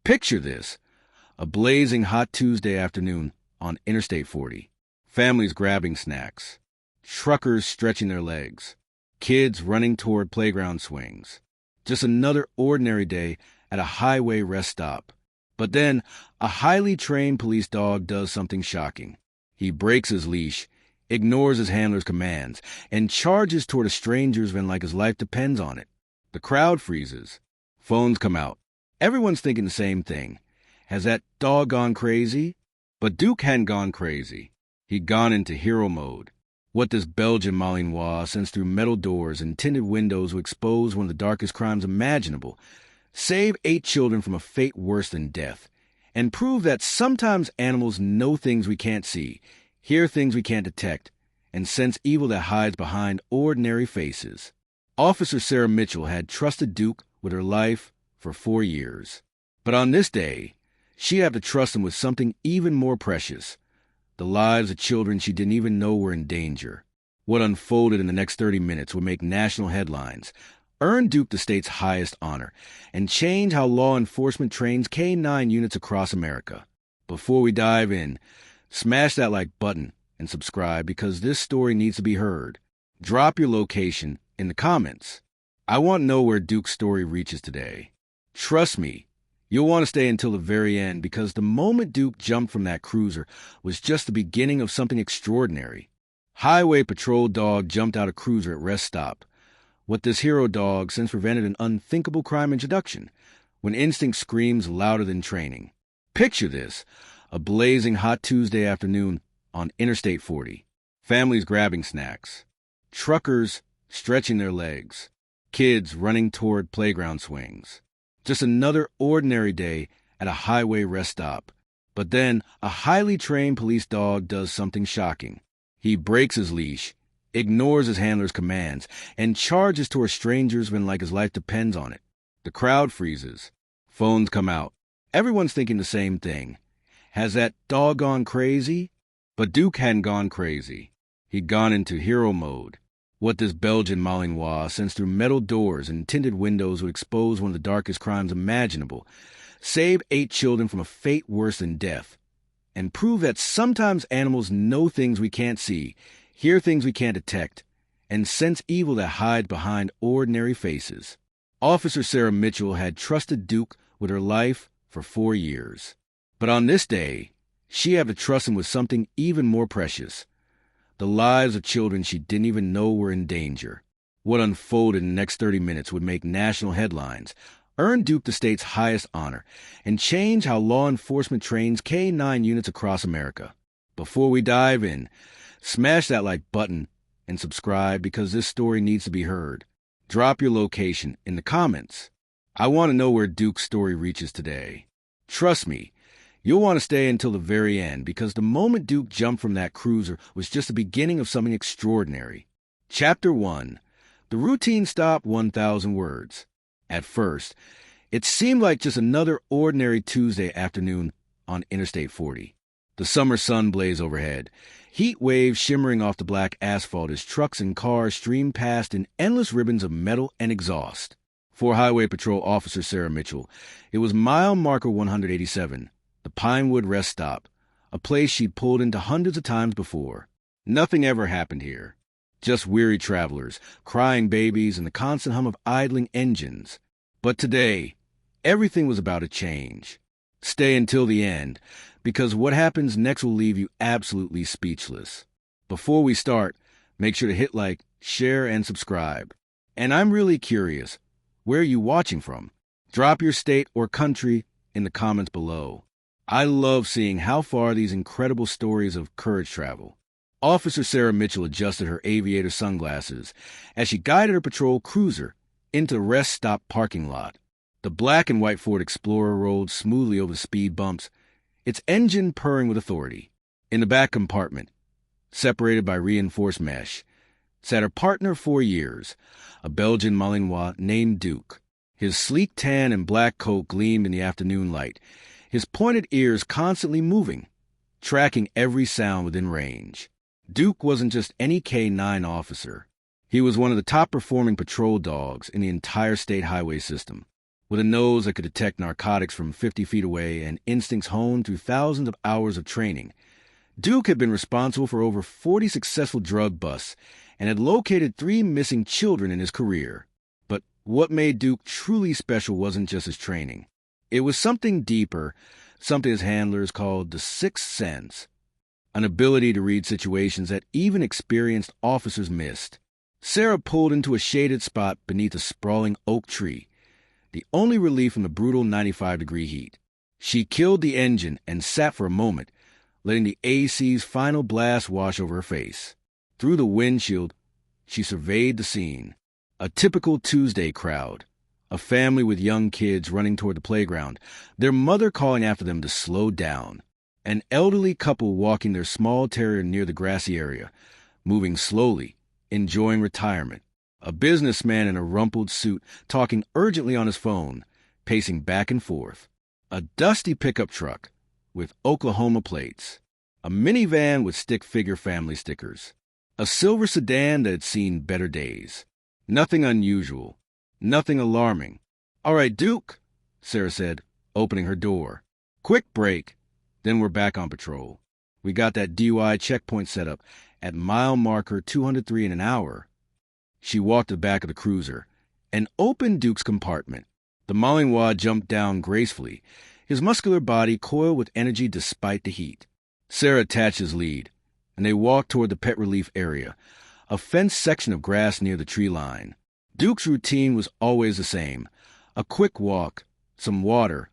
Picture this, a blazing hot Tuesday afternoon on Interstate 40. Families grabbing snacks, truckers stretching their legs, kids running toward playground swings. Just another ordinary day at a highway rest stop. But then, a highly trained police dog does something shocking. He breaks his leash, ignores his handler's commands, and charges toward a stranger's van like his life depends on it. The crowd freezes. Phones come out. Everyone's thinking the same thing. Has that dog gone crazy? But Duke hadn't gone crazy. He'd gone into hero mode. What this Belgian Malinois sends through metal doors and tinted windows to expose one of the darkest crimes imaginable, save 8 children from a fate worse than death, and prove that sometimes animals know things we can't see, hear things we can't detect, and sense evil that hides behind ordinary faces. Officer Sarah Mitchell had trusted Duke with her life for 4 years. But on this day, she'd have to trust him with something even more precious: the lives of children she didn't even know were in danger. What unfolded in the next 30 minutes would make national headlines, earn Duke the state's highest honor, and change how law enforcement trains K-9 units across America. Before we dive in, smash that like button and subscribe, because this story needs to be heard. Drop your location in the comments. I want to know where Duke's story reaches today. Trust me, you'll want to stay until the very end, because the moment Duke jumped from that cruiser was just the beginning of something extraordinary. Highway patrol dog jumped out of cruiser at rest stop. What this hero dog since prevented an unthinkable crime introduction, when instinct screams louder than training. Picture this, a blazing hot Tuesday afternoon on Interstate 40. Families grabbing snacks, truckers stretching their legs, kids running toward playground swings. Just another ordinary day at a highway rest stop. But then, a highly trained police dog does something shocking. He breaks his leash, ignores his handler's commands, and charges toward a stranger's van like his life depends on it. The crowd freezes. Phones come out. Everyone's thinking the same thing. Has that dog gone crazy? But Duke hadn't gone crazy. He'd gone into hero mode. What this Belgian Malinois sends through metal doors and tinted windows would expose one of the darkest crimes imaginable, save 8 children from a fate worse than death, and prove that sometimes animals know things we can't see, hear things we can't detect, and sense evil that hides behind ordinary faces. Officer Sarah Mitchell had trusted Duke with her life for 4 years. But on this day, she had to trust him with something even more precious: the lives of children she didn't even know were in danger. What unfolded in the next 30 minutes would make national headlines, earn Duke the state's highest honor, and change how law enforcement trains K-9 units across America. Before we dive in, smash that like button and subscribe, because this story needs to be heard. Drop your location in the comments. I want to know where Duke's story reaches today. Trust me, you'll want to stay until the very end, because the moment Duke jumped from that cruiser was just the beginning of something extraordinary. Chapter 1. The routine stop 1,000 words. At first, it seemed like just another ordinary Tuesday afternoon on Interstate 40. The summer sun blazed overhead, heat waves shimmering off the black asphalt as trucks and cars streamed past in endless ribbons of metal and exhaust. For Highway Patrol Officer Sarah Mitchell, it was mile marker 187, the Pinewood Rest Stop, a place she'd pulled into hundreds of times before. Nothing ever happened here. Just weary travelers, crying babies, and the constant hum of idling engines. But today, everything was about to change. Stay until the end, because what happens next will leave you absolutely speechless. Before we start, make sure to hit like, share, and subscribe. And I'm really curious, where are you watching from? Drop your state or country in the comments below. I love seeing how far these incredible stories of courage travel. Officer Sarah Mitchell adjusted her aviator sunglasses as she guided her patrol cruiser into the rest stop parking lot. The black and white Ford Explorer rolled smoothly over the speed bumps, its engine purring with authority. In the back compartment, separated by reinforced mesh, sat her partner of 4 years, a Belgian Malinois named Duke. His sleek tan and black coat gleamed in the afternoon light, his pointed ears constantly moving, tracking every sound within range. Duke wasn't just any K-9 officer. He was one of the top-performing patrol dogs in the entire state highway system. With a nose that could detect narcotics from 50 feet away and instincts honed through thousands of hours of training, Duke had been responsible for over 40 successful drug busts and had located 3 missing children in his career. But what made Duke truly special wasn't just his training. It was something deeper, something his handlers called the sixth sense, an ability to read situations that even experienced officers missed. Sarah pulled into a shaded spot beneath a sprawling oak tree, the only relief from the brutal 95-degree heat. She killed the engine and sat for a moment, letting the AC's final blast wash over her face. Through the windshield, she surveyed the scene. A typical Tuesday crowd. A family with young kids running toward the playground, their mother calling after them to slow down. An elderly couple walking their small terrier near the grassy area, moving slowly, enjoying retirement. A businessman in a rumpled suit talking urgently on his phone, pacing back and forth. A dusty pickup truck with Oklahoma plates. A minivan with stick-figure family stickers. A silver sedan that had seen better days. Nothing unusual. Nothing alarming. "All right, Duke," Sarah said, opening her door. "Quick break. Then we're back on patrol. We got that DUI checkpoint set up at mile marker 203 in an hour." She walked to the back of the cruiser and opened Duke's compartment. The Malinois jumped down gracefully, his muscular body coiled with energy despite the heat. Sarah attached his lead, and they walked toward the pet relief area, a fenced section of grass near the tree line. Duke's routine was always the same. A quick walk, some water,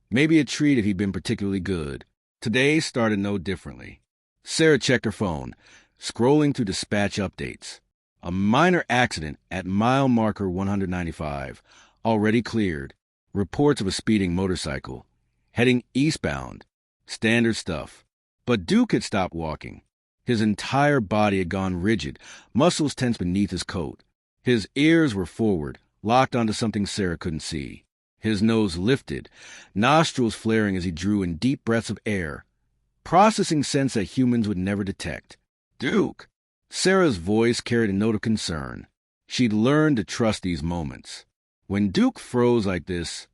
maybe a treat if he'd been particularly good. Today started no differently. Sarah checked her phone, scrolling through dispatch updates. A minor accident at mile marker 195, already cleared. Reports of a speeding motorcycle. Heading eastbound. Standard stuff. But Duke had stopped walking. His entire body had gone rigid, muscles tense beneath his coat. His ears were forward, locked onto something Sarah couldn't see. His nose lifted, nostrils flaring as he drew in deep breaths of air, processing scents that humans would never detect. "Duke!" Sarah's voice carried a note of concern. She'd learned to trust these moments. When Duke froze like this,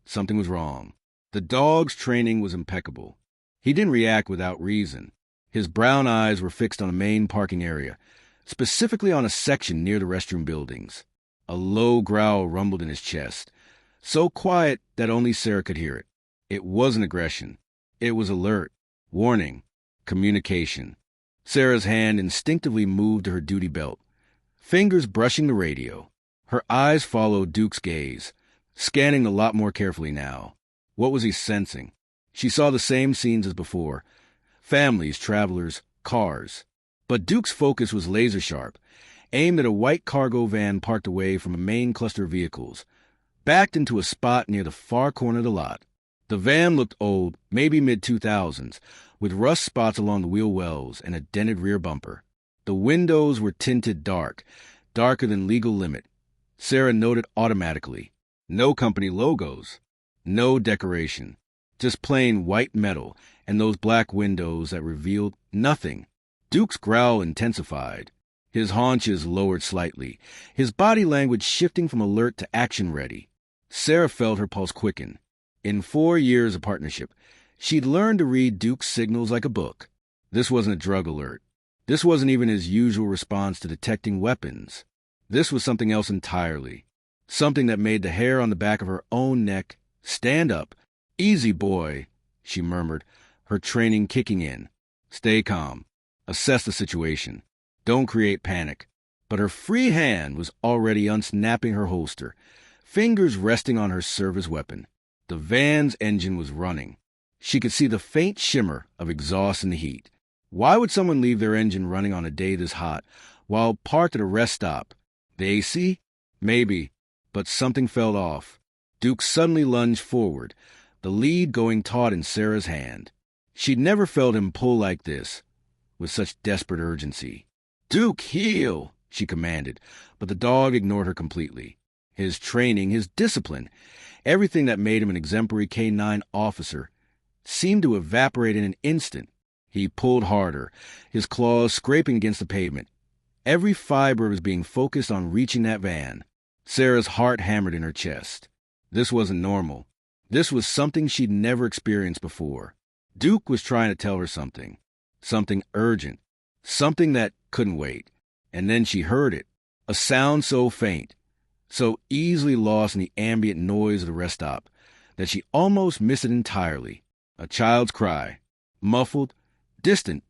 something was wrong. The dog's training was impeccable. He didn't react without reason. His brown eyes were fixed on a main parking area, specifically on a section near the restroom buildings. A low growl rumbled in his chest, so quiet that only Sarah could hear it. It wasn't aggression. It was alert, warning, communication. Sarah's hand instinctively moved to her duty belt, fingers brushing the radio. Her eyes followed Duke's gaze, scanning a lot more carefully now. What was he sensing? She saw the same scenes as before. Families, travelers, cars. But Duke's focus was laser-sharp, aimed at a white cargo van parked away from a main cluster of vehicles, backed into a spot near the far corner of the lot. The van looked old, maybe mid-2000s, with rust spots along the wheel wells and a dented rear bumper. The windows were tinted dark, darker than legal limit. Sarah noted automatically. No company logos. No decoration. Just plain white metal and those black windows that revealed nothing. Duke's growl intensified. His haunches lowered slightly, his body language shifting from alert to action-ready. Sarah felt her pulse quicken. In 4 years of partnership, she'd learned to read Duke's signals like a book. This wasn't a drug alert. This wasn't even his usual response to detecting weapons. This was something else entirely. Something that made the hair on the back of her own neck stand up. "Easy, boy," she murmured, her training kicking in. "Stay calm. Assess the situation. Don't create panic." But her free hand was already unsnapping her holster, fingers resting on her service weapon. The van's engine was running. She could see the faint shimmer of exhaust in the heat. Why would someone leave their engine running on a day this hot, while parked at a rest stop? The AC? Maybe, but something fell off. Duke suddenly lunged forward, the lead going taut in Sarah's hand. She'd never felt him pull like this, with such desperate urgency. "Duke, heel!" she commanded, but the dog ignored her completely. His training, his discipline, everything that made him an exemplary K-9 officer, seemed to evaporate in an instant. He pulled harder, his claws scraping against the pavement. Every fiber of his being focused on reaching that van. Sarah's heart hammered in her chest. This wasn't normal. This was something she'd never experienced before. Duke was trying to tell her something. Something urgent. Something that couldn't wait. And then she heard it. A sound so faint, so easily lost in the ambient noise of the rest stop, that she almost missed it entirely. A child's cry. Muffled, distant,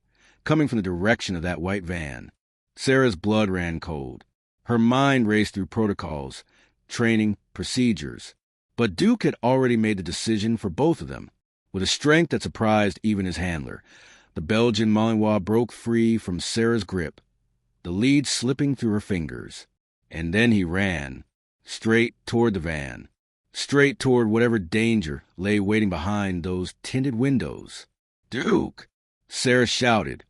coming from the direction of that white van. Sarah's blood ran cold. Her mind raced through protocols, training, procedures. But Duke had already made the decision for both of them. With a strength that surprised even his handler, the Belgian Malinois broke free from Sarah's grip, the lead slipping through her fingers. And then he ran, straight toward the van, straight toward whatever danger lay waiting behind those tinted windows. "Duke!" Sarah shouted,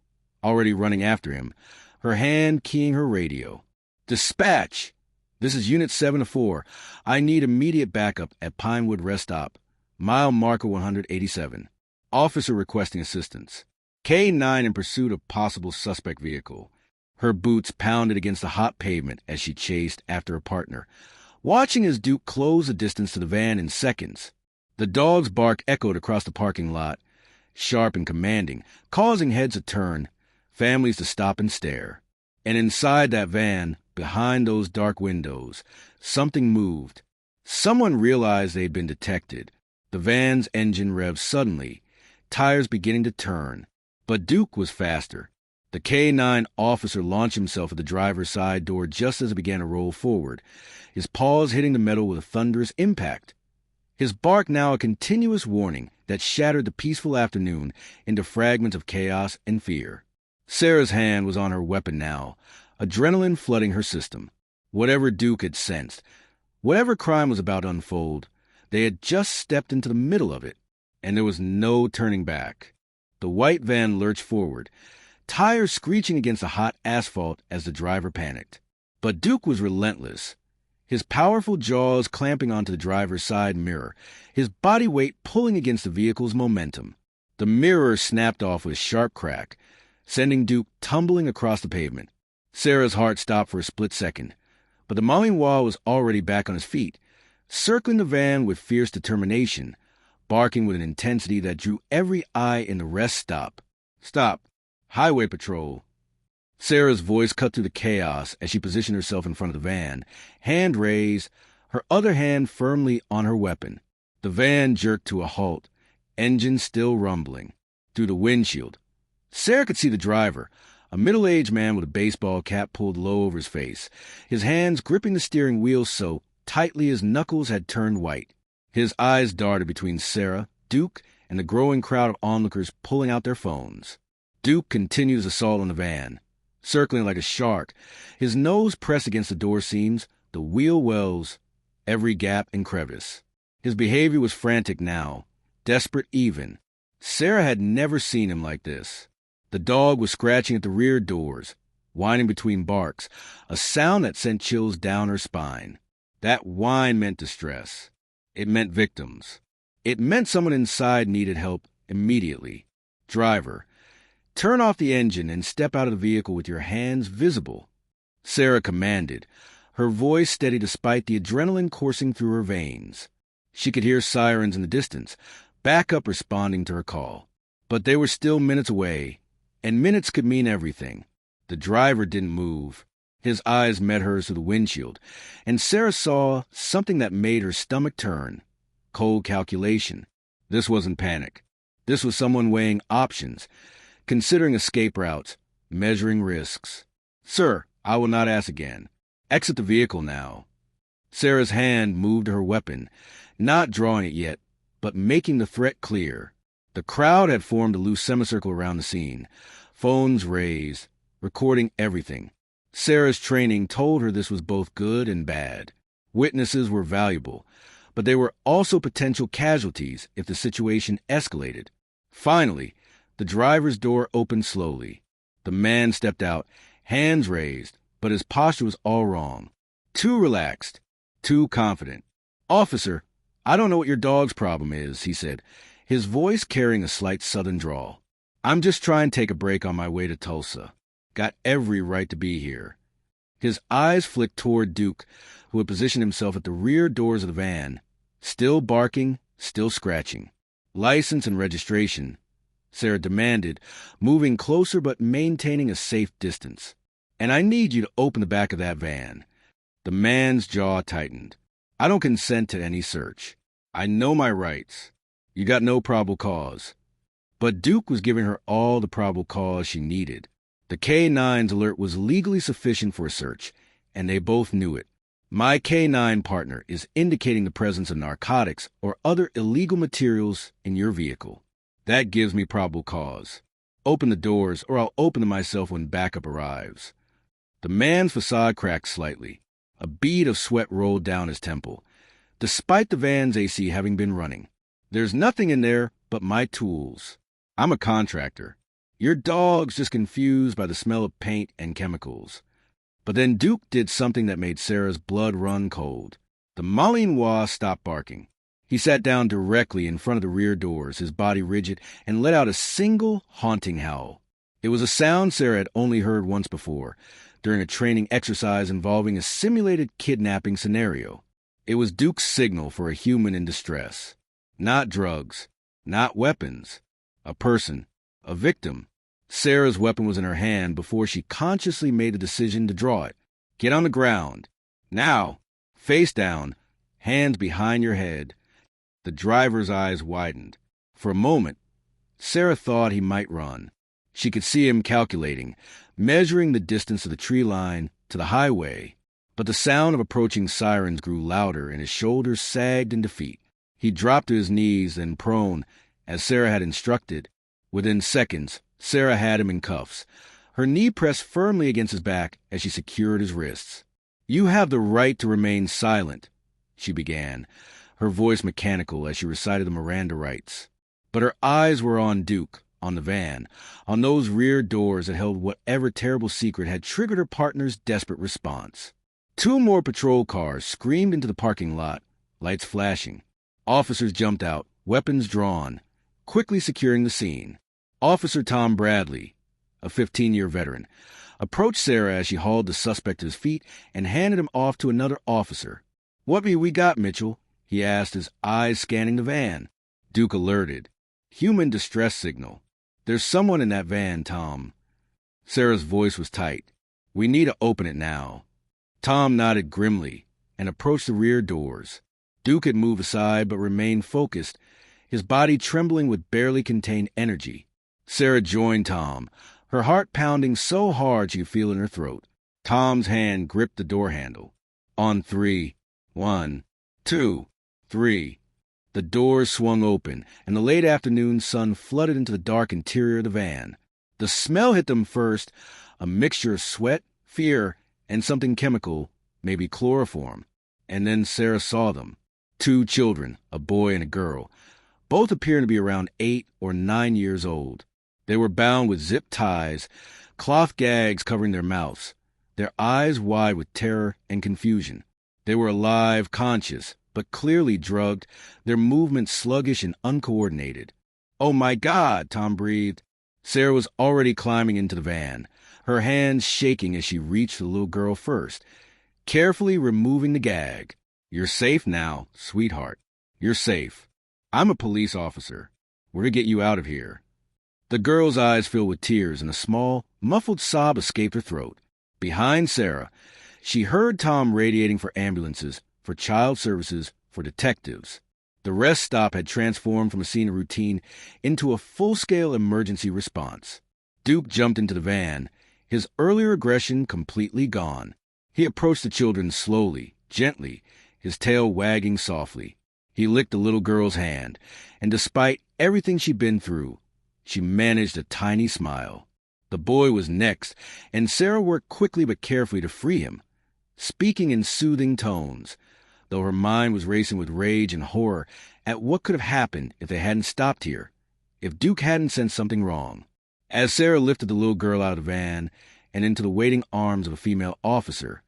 already running after him, her hand keying her radio. "Dispatch! This is Unit 7-4. I need immediate backup at Pinewood Rest Stop. Mile marker 187. Officer requesting assistance. K-9 in pursuit of possible suspect vehicle." Her boots pounded against the hot pavement as she chased after her partner, watching as Duke closed the distance to the van in seconds. The dog's bark echoed across the parking lot, sharp and commanding, causing heads to turn, families to stop and stare. And inside that van, behind those dark windows, something moved. Someone realized they had been detected. The van's engine revved suddenly, tires beginning to turn. But Duke was faster. The K-9 officer launched himself at the driver's side door just as it began to roll forward, his paws hitting the metal with a thunderous impact. His bark now a continuous warning that shattered the peaceful afternoon into fragments of chaos and fear. Sarah's hand was on her weapon now, adrenaline flooding her system. Whatever Duke had sensed, whatever crime was about to unfold, they had just stepped into the middle of it, and there was no turning back. The white van lurched forward, tires screeching against the hot asphalt as the driver panicked. But Duke was relentless, his powerful jaws clamping onto the driver's side mirror, his body weight pulling against the vehicle's momentum. The mirror snapped off with a sharp crack, sending Duke tumbling across the pavement. Sarah's heart stopped for a split second, but the Malinois was already back on his feet, circling the van with fierce determination, barking with an intensity that drew every eye in the rest stop. "Stop! Highway patrol!" Sarah's voice cut through the chaos as she positioned herself in front of the van, hand raised, her other hand firmly on her weapon. The van jerked to a halt, engine still rumbling. Through the windshield, Sarah could see the driver, a middle-aged man with a baseball cap pulled low over his face, his hands gripping the steering wheel so tightly his knuckles had turned white. His eyes darted between Sarah, Duke, and the growing crowd of onlookers pulling out their phones. Duke continued his assault on the van, circling like a shark, his nose pressed against the door seams, the wheel wells, every gap and crevice. His behavior was frantic now, desperate even. Sarah had never seen him like this. The dog was scratching at the rear doors, whining between barks, a sound that sent chills down her spine. That whine meant distress. It meant victims. It meant someone inside needed help immediately. "Driver, turn off the engine and step out of the vehicle with your hands visible," Sarah commanded, her voice steady despite the adrenaline coursing through her veins. She could hear sirens in the distance, backup responding to her call. But they were still minutes away, and minutes could mean everything. The driver didn't move. His eyes met hers through the windshield, and Sarah saw something that made her stomach turn. Cold calculation. This wasn't panic. This was someone weighing options, considering escape routes, measuring risks. "Sir, I will not ask again. Exit the vehicle now." Sarah's hand moved to her weapon, not drawing it yet, but making the threat clear. The crowd had formed a loose semicircle around the scene, phones raised, recording everything. Sarah's training told her this was both good and bad. Witnesses were valuable, but they were also potential casualties if the situation escalated. Finally, the driver's door opened slowly. The man stepped out, hands raised, but his posture was all wrong. Too relaxed, too confident. "Officer, I don't know what your dog's problem is," he said, his voice carrying a slight southern drawl. "I'm just trying to take a break on my way to Tulsa. Got every right to be here." His eyes flicked toward Duke, who had positioned himself at the rear doors of the van, Still barking, still scratching. License and registration, Sarah demanded, moving closer but maintaining a safe distance. And I need you to open the back of that van. The man's jaw tightened. I don't consent to any search. I know my rights. You got no probable cause. But Duke was giving her all the probable cause she needed. The K-9's alert was legally sufficient for a search, and they both knew it. My K-9 partner is indicating the presence of narcotics or other illegal materials in your vehicle. That gives me probable cause. Open the doors, or I'll open them myself when backup arrives. The man's facade cracked slightly. A bead of sweat rolled down his temple. Despite the van's AC having been running, there's nothing in there but my tools. I'm a contractor. Your dog's just confused by the smell of paint and chemicals. But then Duke did something that made Sarah's blood run cold. The Malinois stopped barking. He sat down directly in front of the rear doors, his body rigid, and let out a single haunting howl. It was a sound Sarah had only heard once before, during a training exercise involving a simulated kidnapping scenario. It was Duke's signal for a human in distress. Not drugs, not weapons. A person, a victim. Sarah's weapon was in her hand before she consciously made the decision to draw it. Get on the ground. Now. Face down. Hands behind your head. The driver's eyes widened. For a moment, Sarah thought he might run. She could see him calculating, measuring the distance of the tree line to the highway. But the sound of approaching sirens grew louder and his shoulders sagged in defeat. He dropped to his knees and prone, as Sarah had instructed. Within seconds, Sarah had him in cuffs. Her knee pressed firmly against his back as she secured his wrists. You have the right to remain silent, she began, her voice mechanical as she recited the Miranda rights. But her eyes were on Duke, on the van, on those rear doors that held whatever terrible secret had triggered her partner's desperate response. 2 more patrol cars screamed into the parking lot, lights flashing. Officers jumped out, weapons drawn, quickly securing the scene. Officer Tom Bradley, a 15-year veteran, approached Sarah as she hauled the suspect to his feet and handed him off to another officer. "What be we got, Mitchell?" he asked, his eyes scanning the van. Duke alerted. "Human distress signal. There's someone in that van, Tom." Sarah's voice was tight. "We need to open it now." Tom nodded grimly and approached the rear doors. Duke had moved aside but remained focused, his body trembling with barely contained energy. Sarah joined Tom, her heart pounding so hard she could feel it in her throat. Tom's hand gripped the door handle. On 3. 1, 2, 3. The doors swung open, and the late afternoon sun flooded into the dark interior of the van. The smell hit them first, a mixture of sweat, fear, and something chemical, maybe chloroform. And then Sarah saw them. 2 children, a boy and a girl, both appearing to be around 8 or 9 years old. They were bound with zip ties, cloth gags covering their mouths, their eyes wide with terror and confusion. They were alive, conscious, but clearly drugged, their movements sluggish and uncoordinated. "Oh, my God," Tom breathed. Sarah was already climbing into the van, her hands shaking as she reached the little girl first, carefully removing the gag. "You're safe now, sweetheart. You're safe. I'm a police officer. We're to get you out of here." The girl's eyes filled with tears and a small, muffled sob escaped her throat. Behind Sarah, she heard Tom radiating for ambulances, for child services, for detectives. The rest stop had transformed from a scene of routine into a full-scale emergency response. Duke jumped into the van, his earlier aggression completely gone. He approached the children slowly, gently, his tail wagging softly. He licked the little girl's hand, and despite everything she'd been through, she managed a tiny smile. The boy was next, and Sarah worked quickly but carefully to free him, speaking in soothing tones, though her mind was racing with rage and horror at what could have happened if they hadn't stopped here, if Duke hadn't sensed something wrong. As Sarah lifted the little girl out of the van and into the waiting arms of a female officer,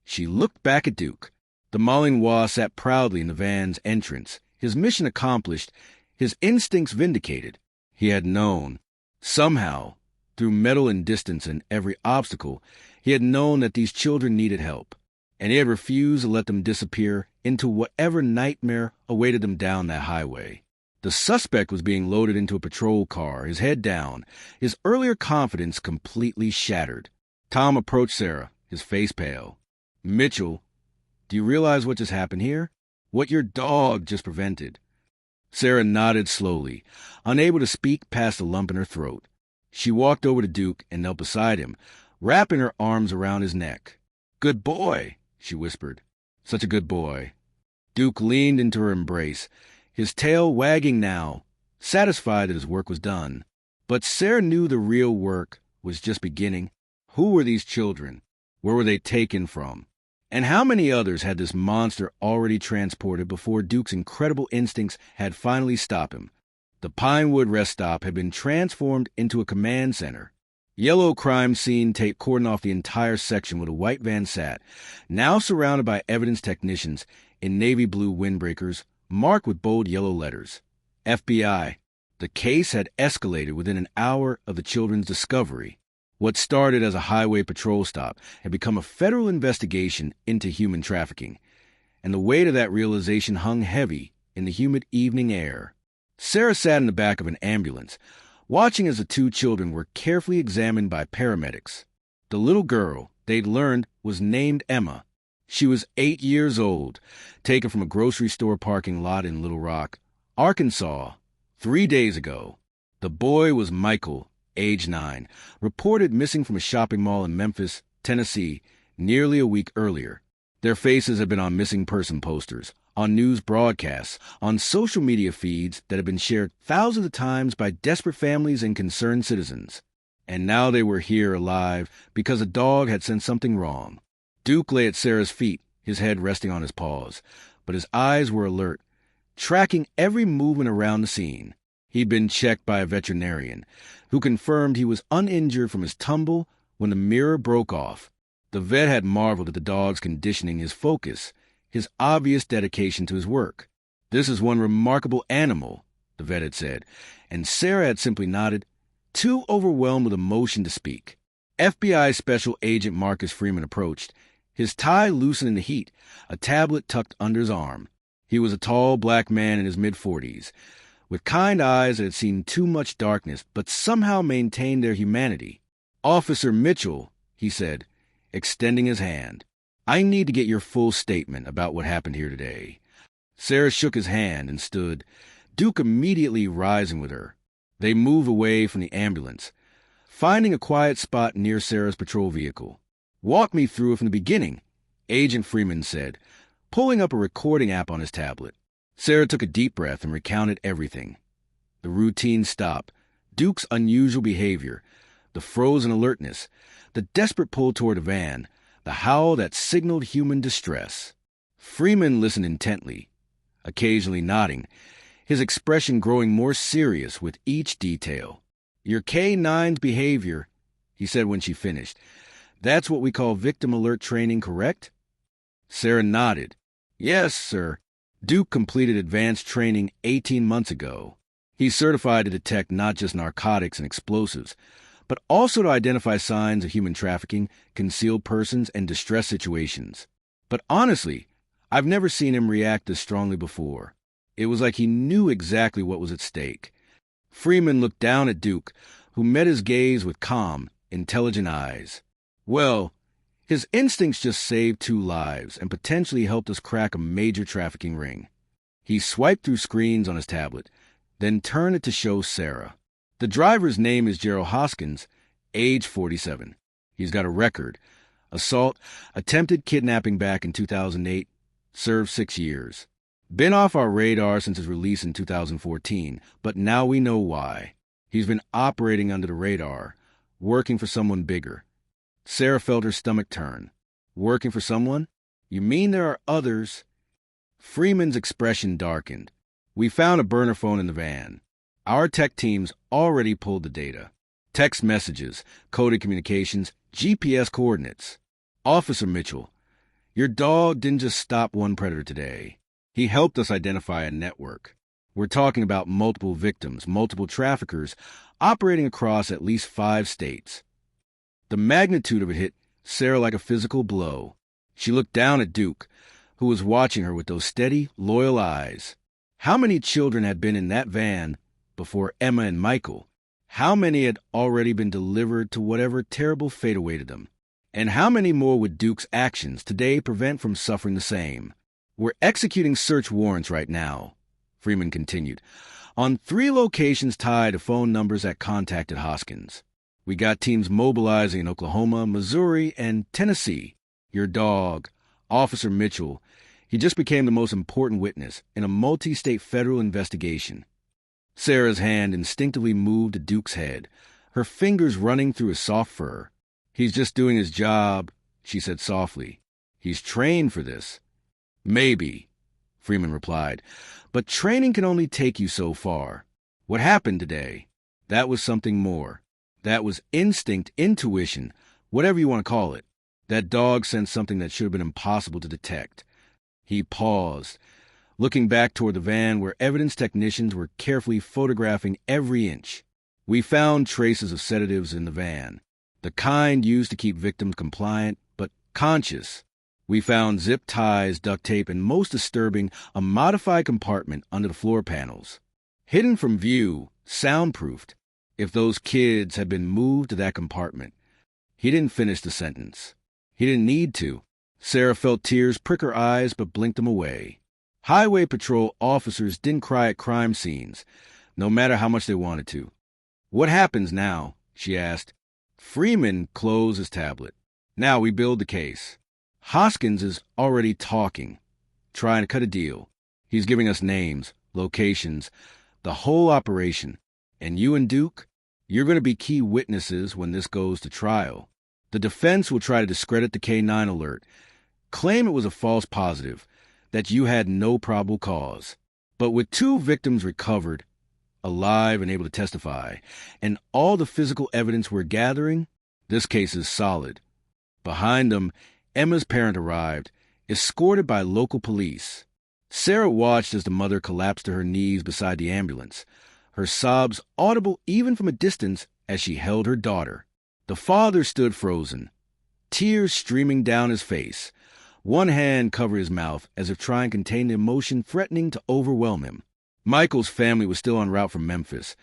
she looked back at Duke. The Malinois sat proudly in the van's entrance, his mission accomplished, his instincts vindicated. He had known. Somehow, through metal and distance and every obstacle, he had known that these children needed help, and he had refused to let them disappear into whatever nightmare awaited them down that highway. The suspect was being loaded into a patrol car, his head down, his earlier confidence completely shattered. Tom approached Sarah, his face pale. "Mitchell, do you realize what just happened here? What your dog just prevented?" Sarah nodded slowly, unable to speak past the lump in her throat. She walked over to Duke and knelt beside him, wrapping her arms around his neck. "Good boy," she whispered. "Such a good boy." Duke leaned into her embrace, his tail wagging now, satisfied that his work was done. But Sarah knew the real work was just beginning. Who were these children? Where were they taken from? And how many others had this monster already transported before Duke's incredible instincts had finally stopped him? The Pinewood rest stop had been transformed into a command center. Yellow crime scene tape cordoned off the entire section where the white van sat, now surrounded by evidence technicians in navy blue windbreakers marked with bold yellow letters. FBI. The case had escalated within an hour of the children's discovery. What started as a highway patrol stop had become a federal investigation into human trafficking, and the weight of that realization hung heavy in the humid evening air. Sarah sat in the back of an ambulance, watching as the two children were carefully examined by paramedics. The little girl, they'd learned, was named Emma. She was 8 years old, taken from a grocery store parking lot in Little Rock, Arkansas, 3 days ago. The boy was Michael, age 9, reported missing from a shopping mall in Memphis, Tennessee, nearly a week earlier. Their faces had been on missing person posters, on news broadcasts, on social media feeds that had been shared thousands of times by desperate families and concerned citizens. And now they were here alive because a dog had sent something wrong. Duke lay at Sarah's feet, his head resting on his paws, but his eyes were alert, tracking every movement around the scene. He'd been checked by a veterinarian, who confirmed he was uninjured from his tumble when the mirror broke off. The vet had marveled at the dog's conditioning, his focus, his obvious dedication to his work. "This is one remarkable animal," the vet had said, and Sarah had simply nodded, too overwhelmed with emotion to speak. FBI Special Agent Marcus Freeman approached, his tie loosened in the heat, a tablet tucked under his arm. He was a tall black man in his mid-40s, with kind eyes that had seen too much darkness but somehow maintained their humanity. "Officer Mitchell," he said, extending his hand, "I need to get your full statement about what happened here today." Sarah shook his hand and stood, Duke immediately rising with her. They moved away from the ambulance, finding a quiet spot near Sarah's patrol vehicle. "Walk me through it from the beginning," Agent Freeman said, pulling up a recording app on his tablet. Sarah took a deep breath and recounted everything. The routine stop, Duke's unusual behavior, the frozen alertness, the desperate pull toward the van, the howl that signaled human distress. Freeman listened intently, occasionally nodding, his expression growing more serious with each detail. "Your K-9's behavior," he said when she finished. "That's what we call victim alert training, correct?" Sarah nodded. "Yes, sir. Duke completed advanced training 18 months ago. He's certified to detect not just narcotics and explosives, but also to identify signs of human trafficking, concealed persons, and distress situations. But honestly, I've never seen him react this strongly before. It was like he knew exactly what was at stake." Freeman looked down at Duke, who met his gaze with calm, intelligent eyes. "Well, his instincts just saved 2 lives and potentially helped us crack a major trafficking ring." He swiped through screens on his tablet, then turned it to show Sarah. "The driver's name is Gerald Hoskins, age 47. He's got a record. Assault, attempted kidnapping back in 2008, served 6 years. Been off our radar since his release in 2014, but now we know why. He's been operating under the radar, working for someone bigger." Sarah felt her stomach turn. "Working for someone? You mean there are others?" Freeman's expression darkened. "We found a burner phone in the van. Our tech teams already pulled the data. Text messages, coded communications, GPS coordinates. Officer Mitchell, your dog didn't just stop one predator today. He helped us identify a network. We're talking about multiple victims, multiple traffickers, operating across at least 5 states." The magnitude of it hit Sarah like a physical blow. She looked down at Duke, who was watching her with those steady, loyal eyes. How many children had been in that van before Emma and Michael? How many had already been delivered to whatever terrible fate awaited them? And how many more would Duke's actions today prevent from suffering the same? We're executing search warrants right now, Freeman continued, on 3 locations tied to phone numbers that contacted Hoskins. We got teams mobilizing in Oklahoma, Missouri, and Tennessee. Your dog, Officer Mitchell, he just became the most important witness in a multi-state federal investigation. Sarah's hand instinctively moved to Duke's head, her fingers running through his soft fur. He's just doing his job, she said softly. He's trained for this. Maybe, Freeman replied, but training can only take you so far. What happened today? That was something more. That was instinct, intuition, whatever you want to call it. That dog sensed something that should have been impossible to detect. He paused, looking back toward the van where evidence technicians were carefully photographing every inch. We found traces of sedatives in the van, the kind used to keep victims compliant but conscious. We found zip ties, duct tape, and most disturbing, a modified compartment under the floor panels. Hidden from view, soundproofed, if those kids had been moved to that compartment. He didn't finish the sentence. He didn't need to. Sarah felt tears prick her eyes but blinked them away. Highway patrol officers didn't cry at crime scenes, no matter how much they wanted to. What happens now? She asked. Freeman closed his tablet. Now we build the case. Hoskins is already talking, trying to cut a deal. He's giving us names, locations, the whole operation. And you and Duke, you're going to be key witnesses when this goes to trial. The defense will try to discredit the K-9 alert, claim it was a false positive, that you had no probable cause. But with 2 victims recovered, alive and able to testify, and all the physical evidence we're gathering, this case is solid. Behind them, Emma's parent arrived, escorted by local police. Sarah watched as the mother collapsed to her knees beside the ambulance, her sobs audible even from a distance as she held her daughter. The father stood frozen, tears streaming down his face. One hand covered his mouth as if trying to contain the emotion threatening to overwhelm him. Michael's family was still en route from Memphis,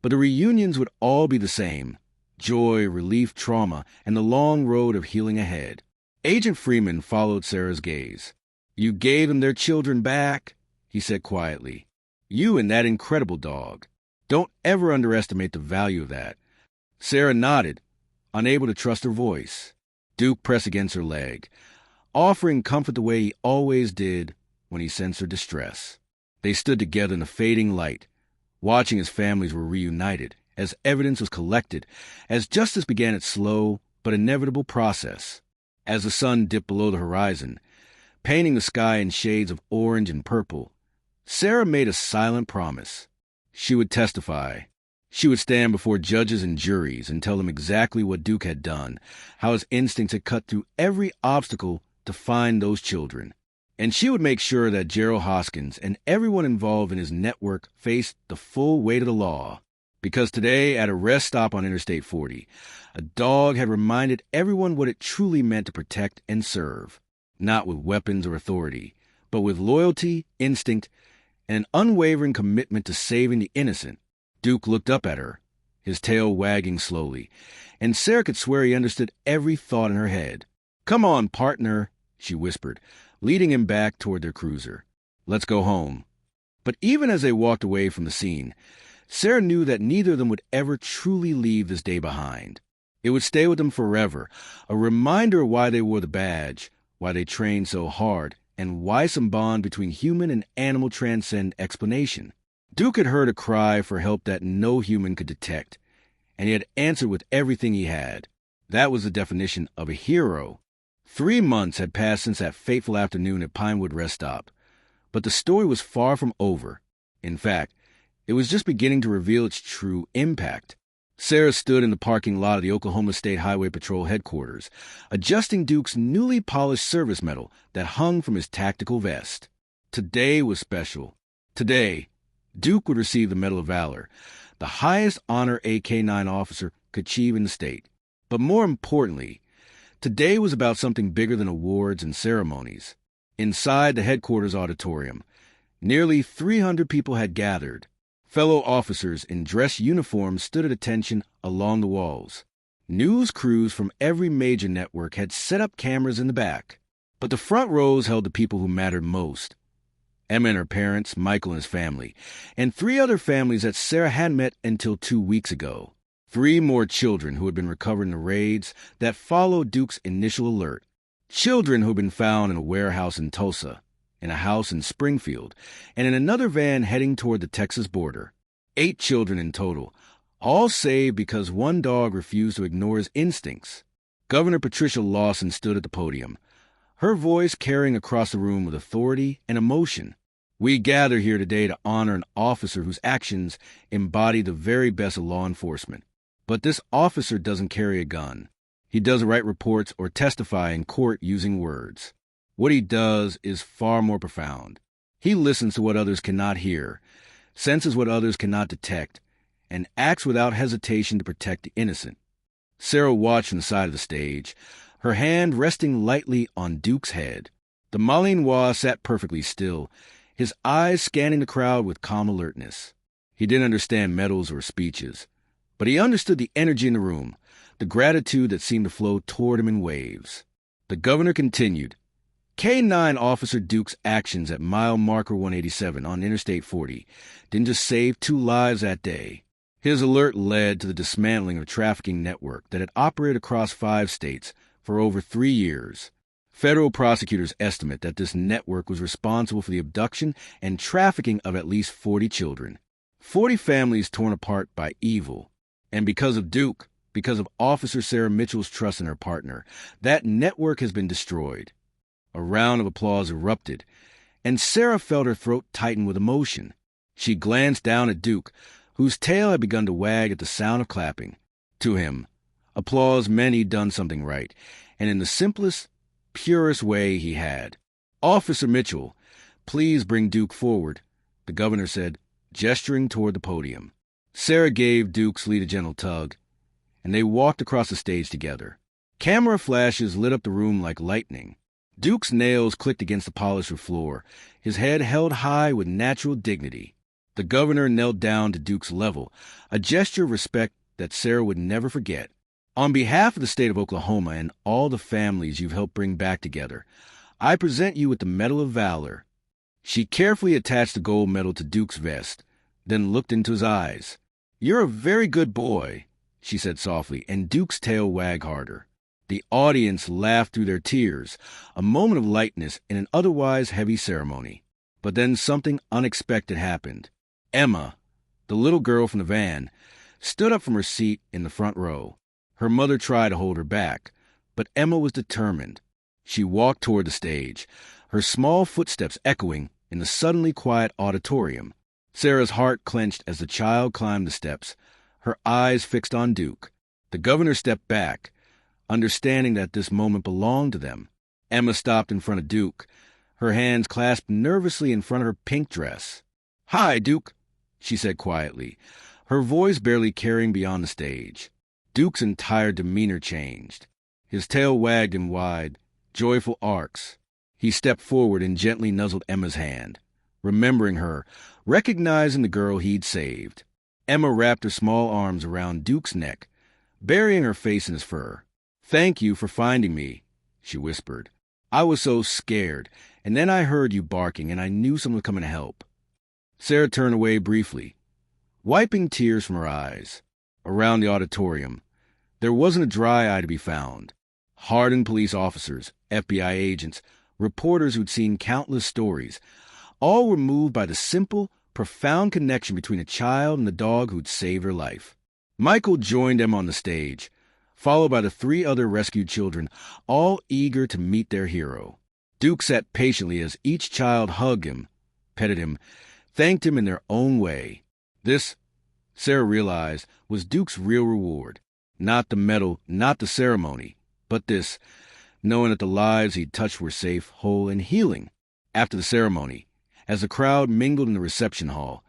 but the reunions would all be the same. Joy, relief, trauma, and the long road of healing ahead. Agent Freeman followed Sarah's gaze. You gave them their children back, he said quietly. You and that incredible dog. Don't ever underestimate the value of that. Sarah nodded, unable to trust her voice. Duke pressed against her leg, offering comfort the way he always did when he sensed her distress. They stood together in the fading light, watching as families were reunited, as evidence was collected, as justice began its slow but inevitable process. As the sun dipped below the horizon, painting the sky in shades of orange and purple, Sarah made a silent promise. She would testify. She would stand before judges and juries and tell them exactly what Duke had done, how his instincts had cut through every obstacle to find those children. And she would make sure that Gerald Hoskins and everyone involved in his network faced the full weight of the law. Because today, at a rest stop on Interstate 40, a dog had reminded everyone what it truly meant to protect and serve, not with weapons or authority, but with loyalty, instinct, and an unwavering commitment to saving the innocent. Duke looked up at her, his tail wagging slowly, and Sarah could swear he understood every thought in her head. Come on, partner, she whispered, leading him back toward their cruiser. Let's go home. But even as they walked away from the scene, Sarah knew that neither of them would ever truly leave this day behind. It would stay with them forever, a reminder of why they wore the badge, why they trained so hard, and why some bond between human and animal transcend explanation. Duke had heard a cry for help that no human could detect, and he had answered with everything he had. That was the definition of a hero. 3 months had passed since that fateful afternoon at Pinewood Rest Stop, but the story was far from over. In fact, it was just beginning to reveal its true impact. Sarah stood in the parking lot of the Oklahoma State Highway Patrol headquarters, adjusting Duke's newly polished service medal that hung from his tactical vest. Today was special. Today, Duke would receive the Medal of Valor, the highest honor a K-9 officer could achieve in the state. But more importantly, today was about something bigger than awards and ceremonies. Inside the headquarters auditorium, nearly 300 people had gathered. Fellow officers in dress uniforms stood at attention along the walls. News crews from every major network had set up cameras in the back. But the front rows held the people who mattered most. Emma and her parents, Michael and his family, and 3 other families that Sarah hadn't met until 2 weeks ago. 3 more children who had been recovered in the raids that followed Duke's initial alert. Children who had been found in a warehouse in Tulsa, in a house in Springfield, and in another van heading toward the Texas border. 8 children in total, all saved because one dog refused to ignore his instincts. Governor Patricia Lawson stood at the podium, her voice carrying across the room with authority and emotion. We gather here today to honor an officer whose actions embody the very best of law enforcement. But this officer doesn't carry a gun. He doesn't write reports or testify in court using words. What he does is far more profound. He listens to what others cannot hear, senses what others cannot detect, and acts without hesitation to protect the innocent. Sarah watched from the side of the stage, her hand resting lightly on Duke's head. The Malinois sat perfectly still, his eyes scanning the crowd with calm alertness. He didn't understand medals or speeches, but he understood the energy in the room, the gratitude that seemed to flow toward him in waves. The governor continued. K-9 Officer Duke's actions at mile marker 187 on Interstate 40 didn't just save 2 lives that day. His alert led to the dismantling of a trafficking network that had operated across 5 states for over 3 years. Federal prosecutors estimate that this network was responsible for the abduction and trafficking of at least 40 children. 40 families torn apart by evil. And because of Duke, because of Officer Sarah Mitchell's trust in her partner, that network has been destroyed. A round of applause erupted, and Sarah felt her throat tighten with emotion. She glanced down at Duke, whose tail had begun to wag at the sound of clapping. To him, applause meant he'd done something right, and in the simplest, purest way he had. Officer Mitchell, please bring Duke forward, the governor said, gesturing toward the podium. Sarah gave Duke's lead a gentle tug, and they walked across the stage together. Camera flashes lit up the room like lightning. Duke's nails clicked against the polished floor, his head held high with natural dignity. The governor knelt down to Duke's level, a gesture of respect that Sarah would never forget. On behalf of the state of Oklahoma and all the families you've helped bring back together, I present you with the Medal of Valor. She carefully attached the gold medal to Duke's vest, then looked into his eyes. You're a very good boy, she said softly, and Duke's tail wagged harder. The audience laughed through their tears, a moment of lightness in an otherwise heavy ceremony. But then something unexpected happened. Emma, the little girl from the van, stood up from her seat in the front row. Her mother tried to hold her back, but Emma was determined. She walked toward the stage, her small footsteps echoing in the suddenly quiet auditorium. Sarah's heart clenched as the child climbed the steps, her eyes fixed on Duke. The governor stepped back, understanding that this moment belonged to them. Emma stopped in front of Duke, her hands clasped nervously in front of her pink dress. "Hi, Duke," she said quietly, her voice barely carrying beyond the stage. Duke's entire demeanor changed. His tail wagged in wide, joyful arcs. He stepped forward and gently nuzzled Emma's hand, remembering her, recognizing the girl he'd saved. Emma wrapped her small arms around Duke's neck, burying her face in his fur. "Thank you for finding me," she whispered. "I was so scared, and then I heard you barking, and I knew someone was coming to help." Sarah turned away briefly, wiping tears from her eyes. Around the auditorium, there wasn't a dry eye to be found. Hardened police officers, FBI agents, reporters who'd seen countless stories, all were moved by the simple, profound connection between a child and the dog who'd saved her life. Michael joined them on the stage, followed by the 3 other rescued children, all eager to meet their hero. Duke sat patiently as each child hugged him, petted him, thanked him in their own way. This, Sarah realized, was Duke's real reward. Not the medal, not the ceremony, but this, knowing that the lives he'd touched were safe, whole, and healing. After the ceremony, as the crowd mingled in the reception hall,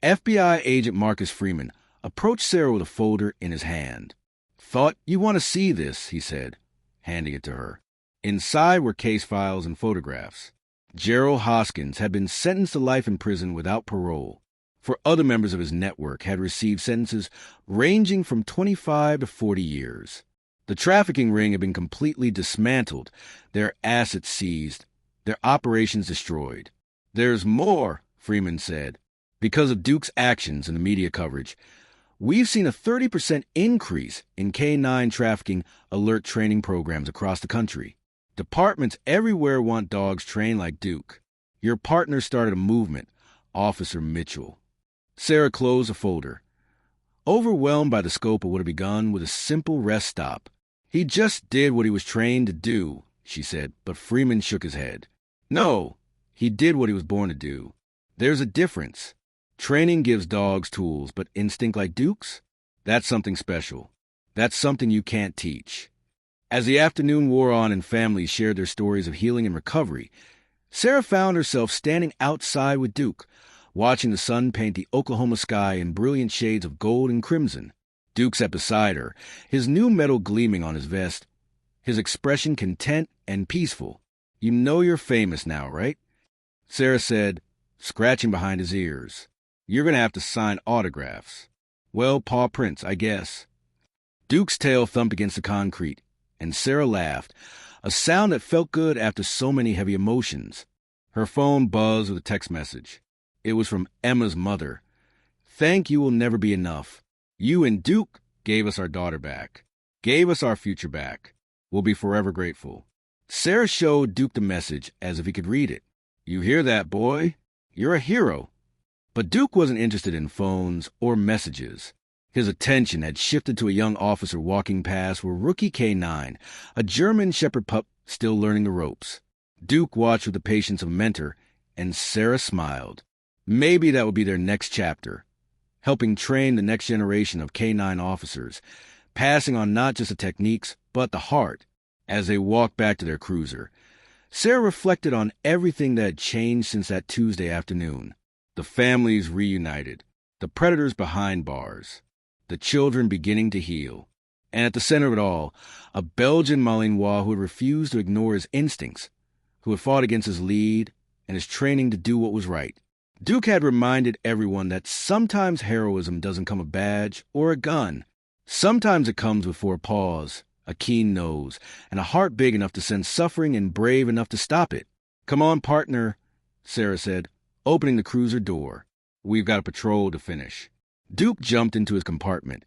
FBI agent Marcus Freeman approached Sarah with a folder in his hand. "Thought you want to see this," he said, handing it to her. Inside were case files and photographs. Gerald Hoskins had been sentenced to life in prison without parole. For other members of his network had received sentences ranging from 25 to 40 years. The trafficking ring had been completely dismantled, their assets seized, their operations destroyed. "There's more," Freeman said. "Because of Duke's actions and the media coverage, we've seen a 30% increase in K-9 trafficking alert training programs across the country. Departments everywhere want dogs trained like Duke. Your partner started a movement, Officer Mitchell." Sarah closed a folder, overwhelmed by the scope of what had begun with a simple rest stop. "He just did what he was trained to do," she said, but Freeman shook his head. "No, he did what he was born to do. There's a difference. Training gives dogs tools, but instinct like Duke's? That's something special. That's something you can't teach." As the afternoon wore on and families shared their stories of healing and recovery, Sarah found herself standing outside with Duke, watching the sun paint the Oklahoma sky in brilliant shades of gold and crimson. Duke sat beside her, his new medal gleaming on his vest, his expression content and peaceful. "You know you're famous now, right?" Sarah said, scratching behind his ears. "You're going to have to sign autographs." "Well, paw prints, I guess." Duke's tail thumped against the concrete, and Sarah laughed, a sound that felt good after so many heavy emotions. Her phone buzzed with a text message. It was from Emma's mother. "Thank you will never be enough. You and Duke gave us our daughter back. Gave us our future back. We'll be forever grateful." Sarah showed Duke the message as if he could read it. "You hear that, boy? You're a hero." But Duke wasn't interested in phones or messages. His attention had shifted to a young officer walking past with rookie K-9, a German shepherd pup still learning the ropes. Duke watched with the patience of a mentor, and Sarah smiled. Maybe that would be their next chapter, helping train the next generation of K-9 officers, passing on not just the techniques, but the heart. As they walked back to their cruiser, Sarah reflected on everything that had changed since that Tuesday afternoon. The families reunited, the predators behind bars, the children beginning to heal. And at the center of it all, a Belgian Malinois who had refused to ignore his instincts, who had fought against his lead and his training to do what was right. Duke had reminded everyone that sometimes heroism doesn't come a badge or a gun. Sometimes it comes with 4 paws, a keen nose, and a heart big enough to sense suffering and brave enough to stop it. "Come on, partner," Sarah said, opening the cruiser door. "We've got a patrol to finish." Duke jumped into his compartment,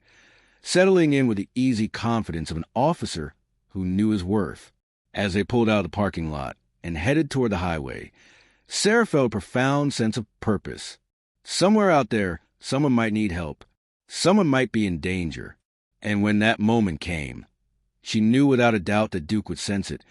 settling in with the easy confidence of an officer who knew his worth. As they pulled out of the parking lot and headed toward the highway, Sarah felt a profound sense of purpose. Somewhere out there, someone might need help. Someone might be in danger. And when that moment came, she knew without a doubt that Duke would sense it,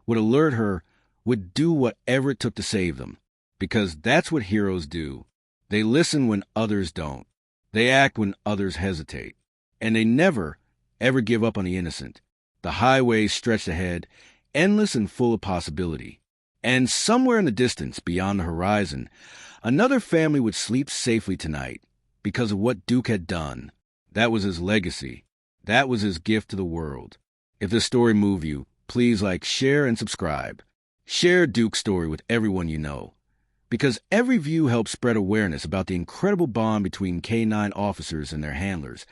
would alert her, would do whatever it took to save them. Because that's what heroes do. They listen when others don't. They act when others hesitate. And they never, ever give up on the innocent. The highway stretched ahead, endless and full of possibility. And somewhere in the distance, beyond the horizon, another family would sleep safely tonight because of what Duke had done. That was his legacy. That was his gift to the world. If this story moved you, please like, share, and subscribe. Share Duke's story with everyone you know, because every view helps spread awareness about the incredible bond between K-9 officers and their handlers,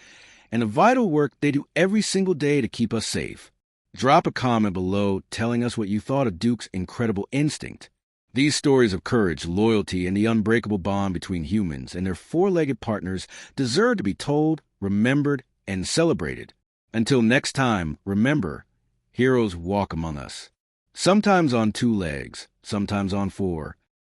and the vital work they do every single day to keep us safe. Drop a comment below telling us what you thought of Duke's incredible instinct. These stories of courage, loyalty, and the unbreakable bond between humans and their 4-legged partners deserve to be told, remembered, and celebrated. Until next time, remember, heroes walk among us. Sometimes on 2 legs, sometimes on 4,